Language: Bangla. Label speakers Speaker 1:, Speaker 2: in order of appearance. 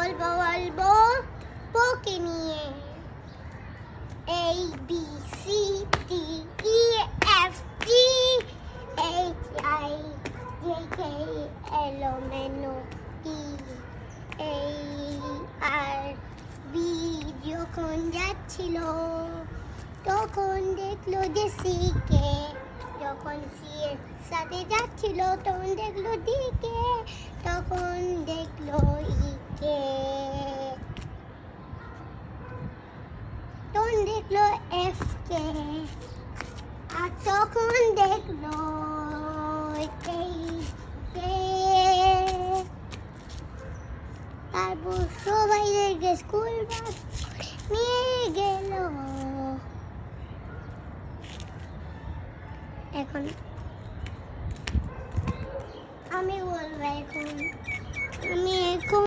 Speaker 1: বলবো পোকে নিয়ে A B C D E F G H I J K L M N O P A R B যখন যাচ্ছিল তখন দেখলো যে সি কে, যখন সি এর সাথে যাচ্ছিল তখন দেখলো ডি কে, তখন দেখলো ই কে, তখন দেখলো এফ কে, আর তখন দেখলো এইচ কে। তারপর সবাইদেরকে স্কুল বাস নিয়ে গেল। এখন আমি বলবো এখন